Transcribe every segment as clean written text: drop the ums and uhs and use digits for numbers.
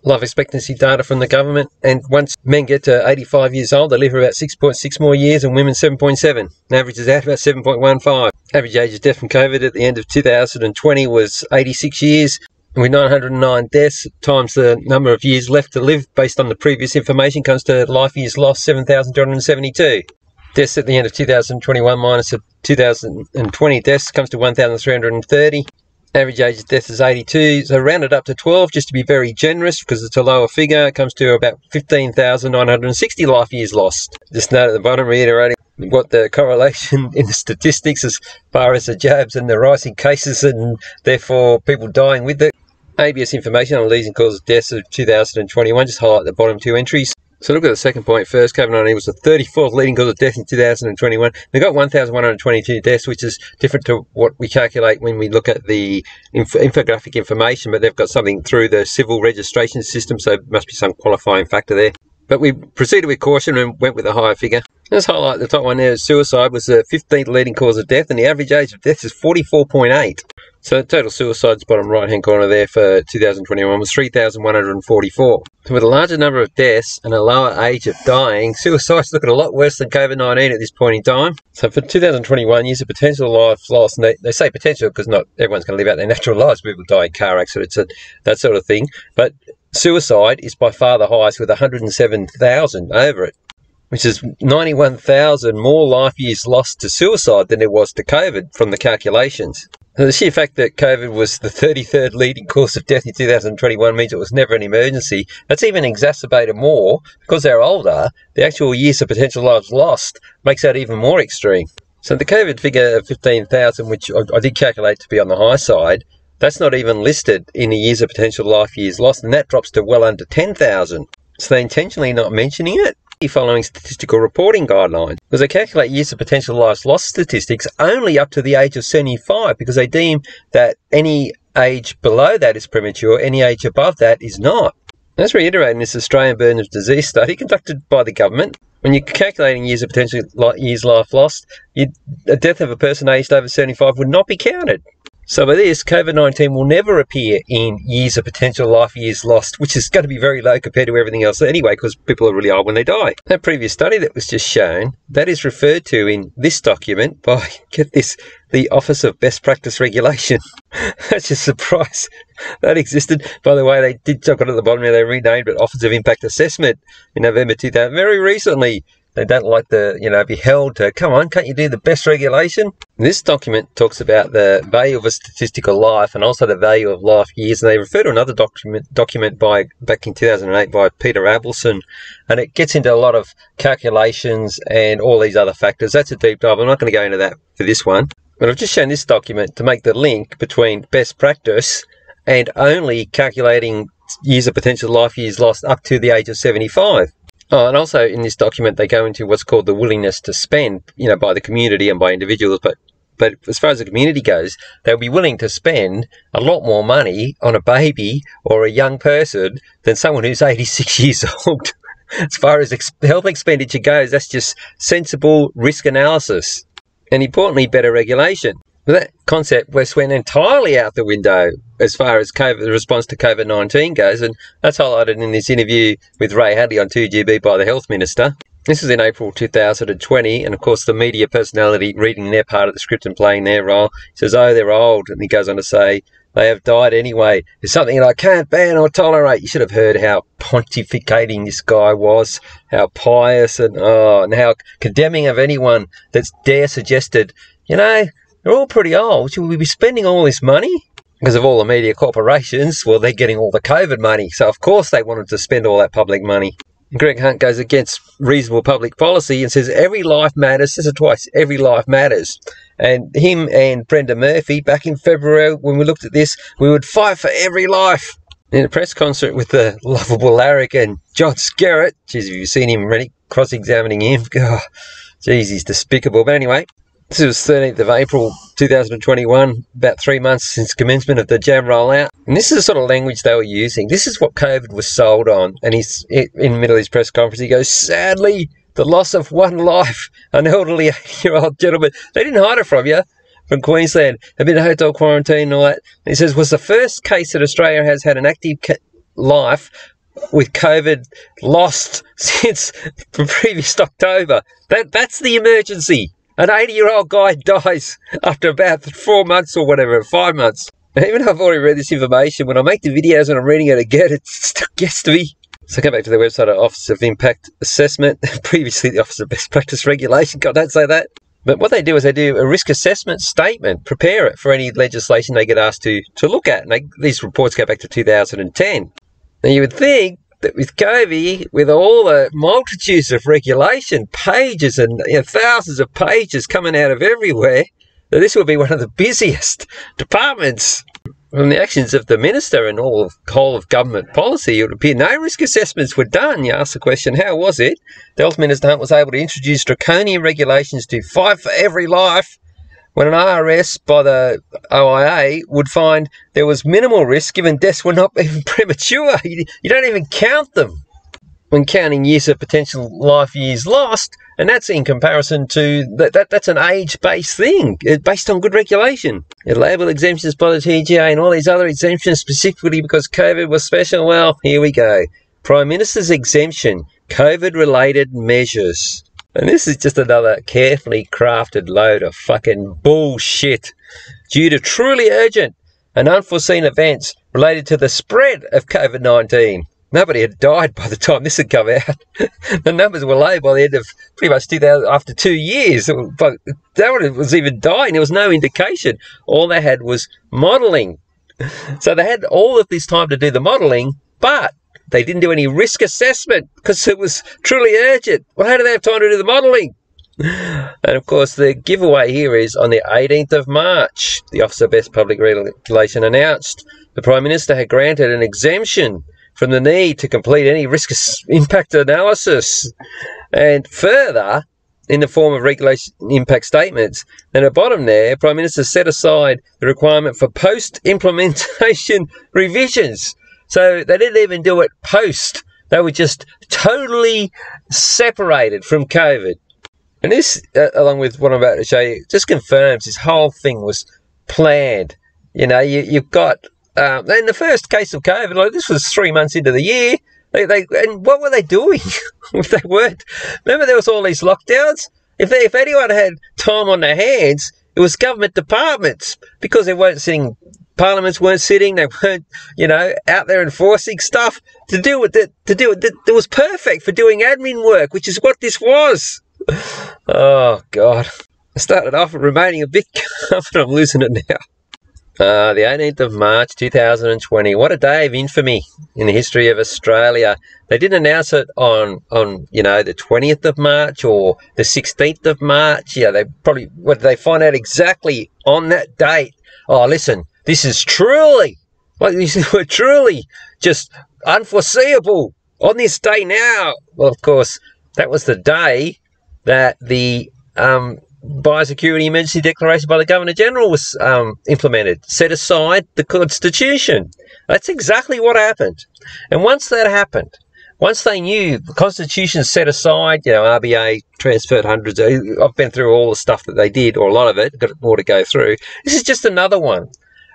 life expectancy data from the government, and once men get to 85 years old, they live for about 6.6 more years, and women 7.7. Average is out about 7.15. Average age of death from COVID at the end of 2020 was 86 years, with 909 deaths times the number of years left to live based on the previous information comes to life years lost 7,272. Deaths at the end of 2021 minus the 2020 deaths comes to 1,330. Average age of death is 82, so rounded up to 12 just to be very generous because it's a lower figure. It comes to about 15,960 life years lost. Just note at the bottom, reiterating what the correlation in the statistics as far as the jabs and the rising cases and therefore people dying with it. ABS information on leading causes of deaths of 2021, just highlight the bottom two entries. So look at the second point first. COVID-19 was the 34th leading cause of death in 2021. They got 1,122 deaths, which is different to what we calculate when we look at the infographic information, but they've got something through the civil registration system, so there must be some qualifying factor there. But we proceeded with caution and went with a higher figure. Let's highlight the top one there. Suicide was the 15th leading cause of death, and the average age of death is 44.8. So total suicides, bottom right-hand corner there for 2021 was 3,144. So with a larger number of deaths and a lower age of dying, suicide's looking a lot worse than COVID-19 at this point in time. So for 2021, years of potential life lost, and they say potential because not everyone's going to live out their natural lives. People die in car accidents and that sort of thing. But suicide is by far the highest with 107,000 over it, which is 91,000 more life years lost to suicide than there was to COVID from the calculations. So the sheer fact that COVID was the 33rd leading cause of death in 2021 means it was never an emergency. That's even exacerbated more because they're older. The actual years of potential lives lost makes that even more extreme. So the COVID figure of 15,000, which I did calculate to be on the high side, that's not even listed in the years of potential life years lost, and that drops to well under 10,000. So they're intentionally not mentioning it following statistical reporting guidelines, because they calculate years of potential lives lost statistics only up to the age of 75, because they deem that any age below that is premature, any age above that is not. As reiterated in this Australian burden of disease study conducted by the government, when you're calculating years of potential years life lost, a death of a person aged over 75 would not be counted. So by this, COVID-19 will never appear in years of potential life years lost, which is going to be very low compared to everything else anyway, because people are really old when they die. That previous study that was just shown, that is referred to in this document by, get this, the Office of Best Practice Regulation. That's a surprise that existed. By the way, they did talk at the bottom there, they renamed it Office of Impact Assessment in November 2000, very recently. They don't like to, be held to, come on, can't you do the best regulation? This document talks about the value of a statistical life and also the value of life years. And they refer to another document back in 2008 by Peter Abelson. And it gets into a lot of calculations and all these other factors. That's a deep dive. I'm not going to go into that for this one. But I've just shown this document to make the link between best practice and only calculating years of potential life years lost up to the age of 75. Oh, and also in this document, they go into what's called the willingness to spend, by the community and by individuals. But as far as the community goes, they'll be willing to spend a lot more money on a baby or a young person than someone who's 86 years old. As far as health expenditure goes, that's just sensible risk analysis. And importantly, better regulation. That concept West went entirely out the window as far as the response to COVID-19 goes, and that's highlighted in this interview with Ray Hadley on 2GB by the Health Minister. This was in April 2020, and of course the media personality reading their part of the script and playing their role says, oh, they're old, and he goes on to say, they have died anyway. It's something that I can't ban or tolerate. You should have heard how pontificating this guy was, how pious and how condemning of anyone that's dare suggested, they're all pretty old. Should we be spending all this money? Because of all the media corporations, well, they're getting all the COVID money. So, of course, they wanted to spend all that public money. Greg Hunt goes against reasonable public policy and says every life matters. Says it twice, every life matters. And him and Brenda Murphy, back in February, when we looked at this, we would fight for every life. In a press concert with the lovable Larrick and John Skerritt, geez, have you seen him really cross-examining him? Oh, geez, he's despicable. But anyway, this was 13th of April 2021, about 3 months since commencement of the jab rollout. And this is the sort of language they were using. This is what COVID was sold on. And he's in the middle of his press conference, he goes, sadly, the loss of one life, an elderly 80-year-old gentleman. They didn't hide it from you, from Queensland. They've been in hotel quarantine and all that. And he says, was the first case that Australia has had an active life with COVID lost since the previous October. That's the emergency. An 80-year-old guy dies after about 4 months or whatever, 5 months. And even though I've already read this information, when I make the videos and I'm reading it again, it still gets to me. So go back to the website of Office of Impact Assessment, previously the Office of Best Practice Regulation. God, don't say that. But what they do is they do a risk assessment statement, prepare it for any legislation they get asked to look at. And these reports go back to 2010. Now you would think that with COVY, with all the multitudes of regulation, pages and thousands of pages coming out of everywhere, that this will be one of the busiest departments. From the actions of the minister and whole of government policy, it would appear no risk assessments were done. You ask the question, how was it? The Health Minister Hunt was able to introduce draconian regulations to fight for every life when an IRS by the OIA would find there was minimal risk given deaths were not even premature. You don't even count them when counting years of potential life years lost, and that's in comparison to that's an age-based thing, based on good regulation. It labelled exemptions by the TGA and all these other exemptions specifically because COVID was special. Well, here we go. Prime Minister's exemption, COVID-related measures. And this is just another carefully crafted load of fucking bullshit. Due to truly urgent and unforeseen events related to the spread of COVID-19. Nobody had died by the time this had come out. The numbers were low by the end of pretty much 2000, after 2 years. But no one was even dying. There was no indication. All they had was modelling. So they had all of this time to do the modelling, but they didn't do any risk assessment because it was truly urgent. Well, how do they have time to do the modelling? And of course, the giveaway here is on the 18th of March, the Office of Best Public Regulation announced the Prime Minister had granted an exemption from the need to complete any risk impact analysis. And further, in the form of regulation impact statements, and at the bottom there, Prime Minister set aside the requirement for post-implementation revisions. So they didn't even do it post. They were just totally separated from COVID. And this, along with what I'm about to show you, just confirms this whole thing was planned. You know, you've got... in the first case of COVID, like this was 3 months into the year, and what were they doing? They weren't. Remember, there was all these lockdowns. If anyone had time on their hands, it was government departments because they weren't sitting. Parliaments weren't sitting. They weren't, out there enforcing stuff to do it. It was perfect for doing admin work, which is what this was. Oh God! I started off remaining a bit confident. I'm losing it now. The 18th of March 2020. What a day of infamy in the history of Australia. They didn't announce it on the 20th of March or the 16th of March. Yeah, they probably, what did they find out exactly on that date? Oh, listen, this is truly, we're truly just unforeseeable on this day now. Well, of course, that was the day that the Biosecurity Emergency Declaration by the Governor-General was implemented, set aside the Constitution. That's exactly what happened. And once that happened, once they knew the Constitution set aside, RBA transferred hundreds. I've been through all the stuff that they did, or a lot of it, got more to go through. This is just another one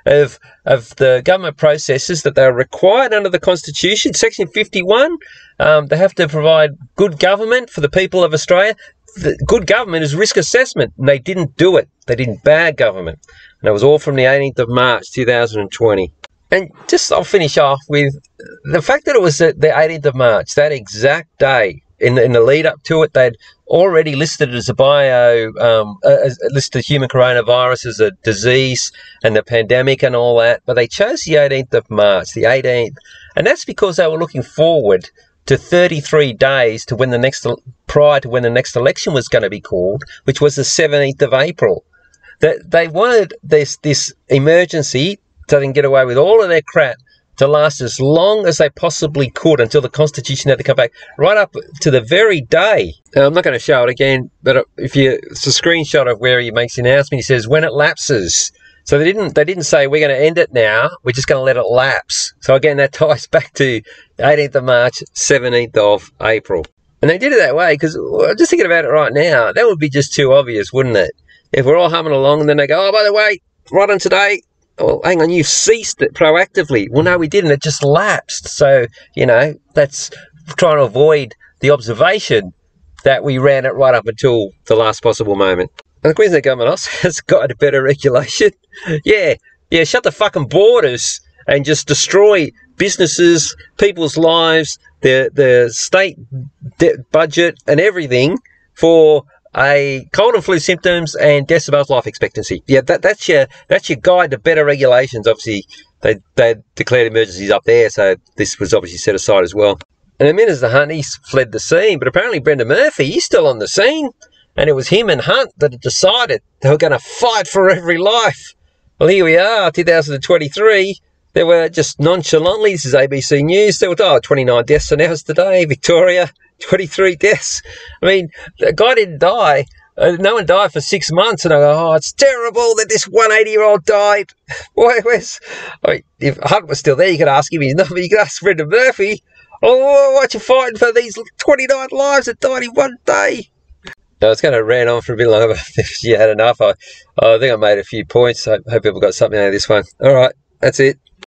of the government processes that they're required under the Constitution. Section 51, they have to provide good government for the people of Australia. The good government is risk assessment, and they didn't do it. They did bad government. And it was all from the 18th of March 2020. And I'll finish off with the fact that it was the 18th of March, that exact day. In the lead up to it, they'd already listed it as listed human coronavirus as a disease and the pandemic and all that. But they chose the 18th of March, the 18th. And that's because they were looking forward to 33 days to prior to when the next election was going to be called, which was the 17th of April. They wanted this emergency so they can get away with all of their crap to last as long as they possibly could until the Constitution had to come back, right up to the very day. I'm not going to show it again, but it's a screenshot of where he makes the announcement. He says, when it lapses. So they didn't say, we're going to end it now, we're just going to let it lapse. So again, that ties back to 18th of March, 17th of April. And they did it that way because, I'm just thinking about it right now, that would be just too obvious, wouldn't it? If we're all humming along and then they go, oh, by the way, right on today, well, hang on, you ceased it proactively. Well, no, we didn't. It just lapsed. So, you know, that's trying to avoid the observation that we ran it right up until the last possible moment. And the Queensland government has got a better regulation. Yeah, shut the fucking borders and just destroy businesses, people's lives, the state budget and everything for a cold and flu symptoms and deaths above life expectancy. Yeah, that's your guide to better regulations. Obviously, they declared emergencies up there, so this was obviously set aside as well. And the minute the Hunties fled the scene, but apparently Brendan Murphy, he's still on the scene, and it was him and Hunt that had decided they were going to fight for every life. Well, here we are, 2023. There were just nonchalantly, this is ABC News, there were 29 deaths announced today. Victoria, 23 deaths. I mean, the guy didn't die. No one died for 6 months, and I go, oh, it's terrible that this 180-year-old died. If Hunt was still there, you could ask him his number. You could ask Brendan Murphy, oh, what you fighting for these 29 lives that died in one day? No, it's going to ran on for a bit longer. If you had enough, I think I made a few points. I hope people got something out of this one. All right, that's it.